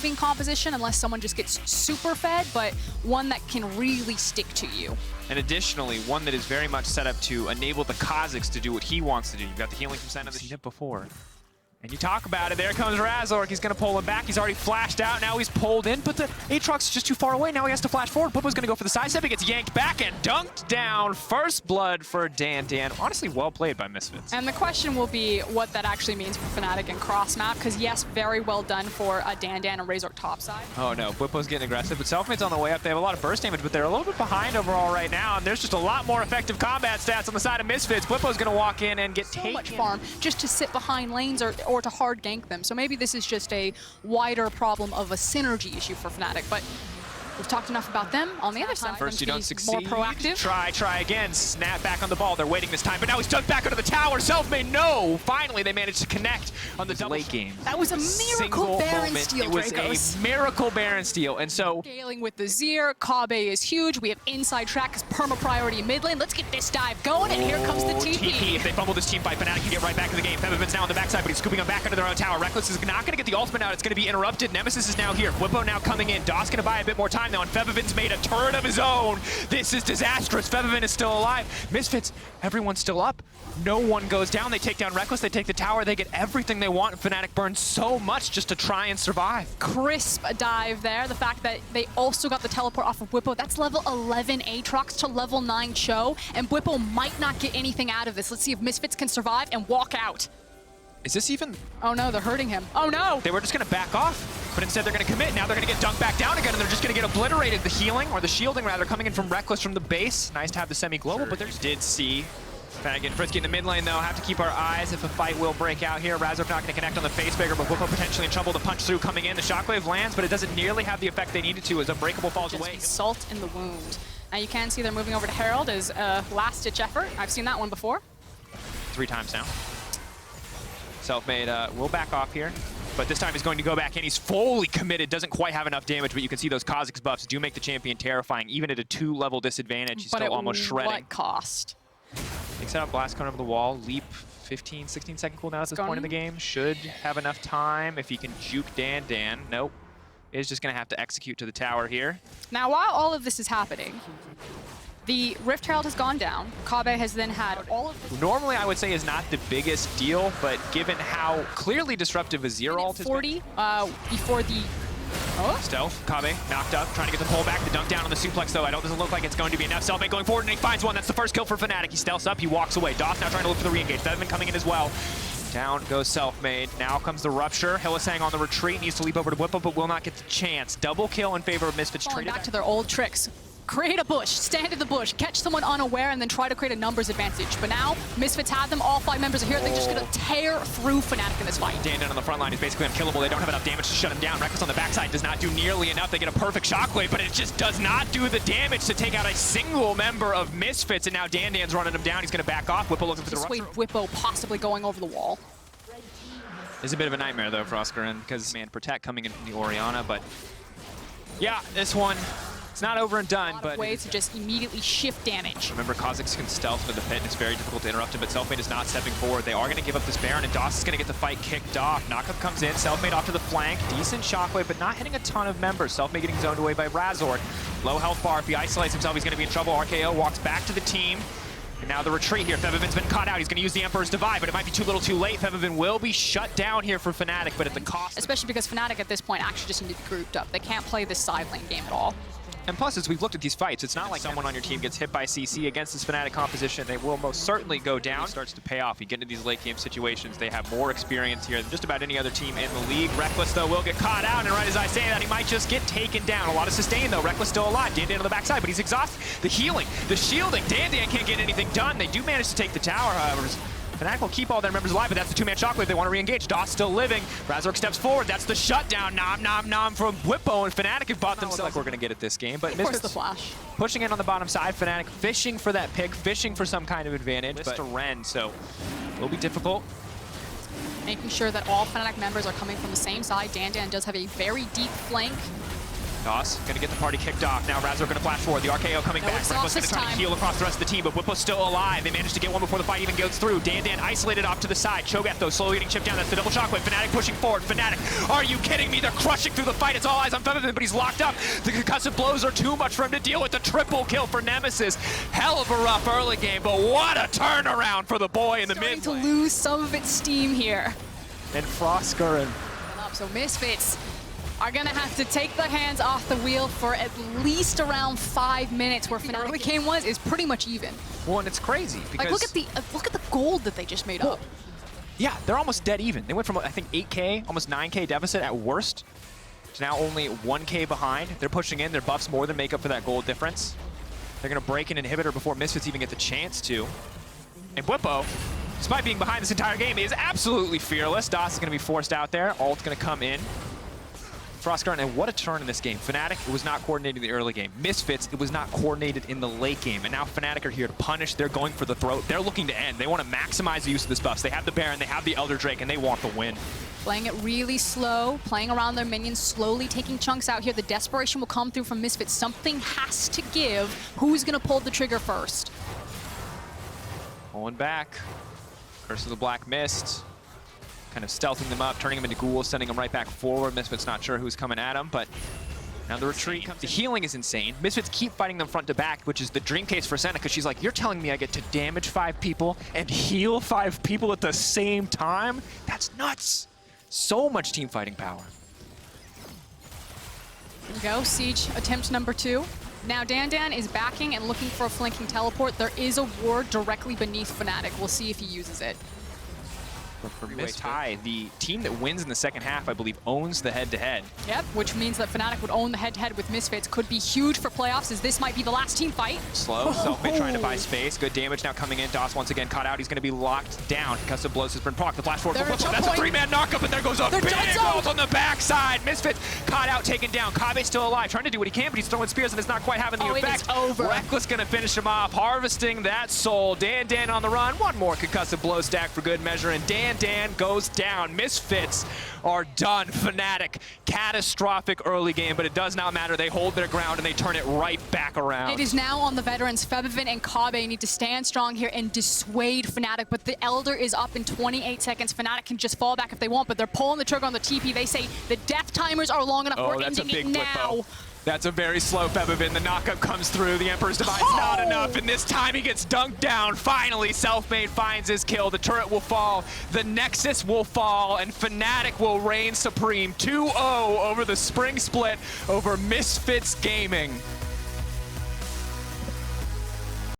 moving composition unless someone just gets super fed, but one that can really stick to you. And additionally, one that is very much set up to enable the Kazakhs to do what he wants to do. You've got the healing from Senna that hit before. And you talk about it, there comes Razork. He's going to pull him back. He's already flashed out. Now he's pulled in, but the Aatrox is just too far away. Now he has to flash forward. Puppa's going to go for the sidestep. He gets yanked back and dunked down. First blood for Dan. Honestly, well played by Misfits. And the question will be what that actually means for Fnatic and cross-map, because yes, very well done for Dan and Razork topside. Oh no, Bwipo's getting aggressive, but Selfmade's on the way up. They have a lot of burst damage, but they're a little bit behind overall right now, and there's just a lot more effective combat stats on the side of Misfits. Bwipo's going to walk in and get so much farm just to sit behind lanes or to hard gank them. So maybe this is just a wider problem of a synergy issue for Fnatic, but we've talked enough about them. On the other side, first you don't succeed. More proactive. Try again. Snap back on the ball. They're waiting this time, but now he's dunked back under the tower. Selfmade, no! Finally, they managed to connect on the late game. That was a miracle Baron steal, Dracos. It was a miracle Baron steal, and so scaling with the Zir. Kabe is huge. We have inside track as perma priority mid lane. Let's get this dive going, and here comes the TP. If they fumble this team fight, Fnatic can get right back in the game. Febiven's now on the backside, but he's scooping them back under their own tower. Reckless is not going to get the ultimate out. It's going to be interrupted. Nemesis is now here. Bwipo now coming in. Doss going to buy a bit more time now, and Febiven's made a turret of his own. This is disastrous. Febiven is still alive. Misfits, everyone's still up. No one goes down. They take down Reckless. They take the tower. They get everything they want. Fnatic burns so much just to try and survive. Crisp dive there. The fact that they also got the teleport off of Bwipo. That's level 11 Aatrox to level 9 Cho, and Bwipo might not get anything out of this. Let's see if Misfits can survive and walk out. Is this even... Oh no, they're hurting him. Oh no! They were just going to back off, but instead they're going to commit. Now they're going to get dunked back down again, and they're just going to get obliterated. The healing, or the shielding rather, coming in from Reckless from the base. Nice to have the semi-global, but they did see Fnatic getting frisky in the mid lane, though. Have to keep our eyes if a fight will break out here. Razork not going to connect on the face bigger, but Bwipo potentially in trouble to punch through coming in. The shockwave lands, but it doesn't nearly have the effect they needed to as Unbreakable falls away. Salt in the wound. Now you can see they're moving over to Herald as a last-ditch effort. I've seen that one before. 3 times now. Selfmade will back off here, but this time he's going to go back in. He's fully committed, doesn't quite have enough damage, but you can see those Kazakhs buffs do make the champion terrifying, even at a 2-level disadvantage. He's still almost shredding. What cost? Takes out blast cone over the wall, leap 15, 16-second cooldown at this point in the game. Should have enough time if he can juke Dan. Nope. Is just going to have to execute to the tower here. Now, while all of this is happening, the Rift Herald has gone down. Kabe has then had all of this. Normally, I would say is not the biggest deal, but given how clearly disruptive a Zero ult has 40 before the... Oh. Stealth, Kabe knocked up, trying to get the pull back, the dunk down on the suplex though. Doesn't look like it's going to be enough. Selfmade going forward and he finds one. That's the first kill for Fnatic. He stealths up, he walks away. Doss now trying to look for the re-engage. Febiven coming in as well. Down goes Selfmade. Now comes the Rupture. Hylissang on the retreat, needs to leap over to Bwipo, but will not get the chance. Double kill in favor of Misfits. Falling back to their old tricks. Create a bush, stand in the bush, catch someone unaware, and then try to create a numbers advantage. But now, Misfits have them, all 5 members are here. They're just going to tear through Fnatic in this fight. Dan on the front line is basically unkillable. They don't have enough damage to shut him down. Reckless on the backside does not do nearly enough. They get a perfect shockwave, but it just does not do the damage to take out a single member of Misfits. And now Dan's running him down. He's going to back off. Bwipo looking for the Rupture. Bwipo possibly going over the wall. It's a bit of a nightmare, though, for Oscarin, because, man, Protect coming in from the Orianna, but yeah, this one... It's not over and done, but ways to just immediately shift damage. Remember, Kazakhs can stealth into the pit, and it's very difficult to interrupt him, but Selfmade is not stepping forward. They are going to give up this Baron, and Doss is going to get the fight kicked off. Knockup comes in, Selfmade off to the flank. Decent shockwave, but not hitting a ton of members. Selfmade getting zoned away by Razork. Low health bar. If he isolates himself, he's going to be in trouble. RKO walks back to the team. And now the retreat here. Febiven's been caught out. He's going to use the Emperor's Divide, but it might be too little too late. Febiven will be shut down here for Fnatic, but at the cost. Especially because Fnatic at this point actually just need to be grouped up. They can't play this side lane game at all. And plus, as we've looked at these fights, it's not like someone on your team gets hit by CC against this Fnatic composition. They will most certainly go down. It starts to pay off. You get into these late game situations, they have more experience here than just about any other team in the league. Reckless, though, will get caught out, and right as I say that, he might just get taken down. A lot of sustain, though. Reckless still alive. Dan on the backside, but he's exhausted. The healing, the shielding. Dan can't get anything done. They do manage to take the tower, however. Fnatic will keep all their members alive, but that's the 2-man shockwave. They want to re-engage. Doss still living. Razork steps forward. That's the shutdown. Nom from Bwipo, and Fnatic have bought themselves. Like we're going to get it this game, but Misfits the flash. Pushing in on the bottom side. Fnatic fishing for that pick, fishing for some kind of advantage. But to Ren, so it will be difficult. Making sure that all Fnatic members are coming from the same side. Dan does have a very deep flank. Doss gonna get the party kicked off. Now Razor gonna flash forward. The RKO coming back. Reckless gonna try to heal across the rest of the team, but Whipple's still alive. They managed to get one before the fight even goes through. Dan isolated off to the side. Cho'Gath though slowly getting chipped down. That's the double shockwave. Fnatic pushing forward. Fnatic, are you kidding me? They're crushing through the fight. It's all eyes on Featherman, but he's locked up. The concussive blows are too much for him to deal with. The triple kill for Nemesis. Hell of a rough early game, but what a turnaround for the boy in the mid. Starting to lose some of its steam here. And Frostgurren. So Misfits are gonna have to take their hands off the wheel for at least around 5 minutes, where Fnatic early game is pretty much even. Well, and it's crazy because like look at the gold that they just made up. Yeah, they're almost dead even. They went from I think 8K, almost 9K deficit at worst, to now only 1K behind. They're pushing in. Their buffs more than make up for that gold difference. They're gonna break an inhibitor before Misfits even get the chance to. And Bwipo, despite being behind this entire game, is absolutely fearless. Doss is gonna be forced out there. Ult's gonna come in. Frostgurren, and what a turn in this game. Fnatic, it was not coordinated in the early game. Misfits, it was not coordinated in the late game. And now Fnatic are here to punish. They're going for the throat. They're looking to end. They want to maximize the use of this buffs. They have the Baron, they have the Elder Drake, and they want the win. Playing it really slow, playing around their minions, slowly taking chunks out here. The desperation will come through from Misfits. Something has to give. Who's going to pull the trigger first? Pulling back. Curse of the Black Mist. Kind of stealthing them up, turning them into ghouls, sending them right back forward. Misfits not sure who's coming at them, but now the retreat comes. The healing is insane. Misfits keep fighting them front to back, which is the dream case for Senna, because she's like, you're telling me I get to damage 5 people and heal 5 people at the same time? That's nuts. So much team fighting power. Here we go, Siege attempt number 2. Now Dan is backing and looking for a flanking teleport. There is a ward directly beneath Fnatic. We'll see if he uses it. For tie, the team that wins in the second half, I believe, owns the head-to-head. Yep, which means that Fnatic would own the head-to-head with Misfits. Could be huge for playoffs, as this might be the last team fight. Slow, Selfmade trying to buy space. Good damage now coming in. Doss once again caught out. He's going to be locked down. Concussive blows has been proc. The flash forward for Bwipo. That's a 3-man knockup, but there goes a big ult on the backside. Misfits caught out, taken down. Kabe's still alive, trying to do what he can, but he's throwing spears and it's not quite having the effect. It is over. Reckless going to finish him off, harvesting that soul. Dan on the run. One more concussive blow stack for good measure, and Dan goes down. Misfits are done. Fnatic, catastrophic early game, but it does not matter. They hold their ground and they turn it right back around. It is now on the veterans. Featherman and Kabe need to stand strong here and dissuade Fnatic, but the Elder is up in 28 seconds. Fnatic can just fall back if they want, but they're pulling the trigger on the TP. They say the death timers are long enough. We're ending it now. That's a very slow Featherman. The knockup comes through. The Emperor's Divine's not enough, and this time he gets dunked down. Finally, Selfmade finds his kill. The turret will fall. The Nexus will fall, and Fnatic will reign supreme. 2-0 over the spring split over Misfits Gaming.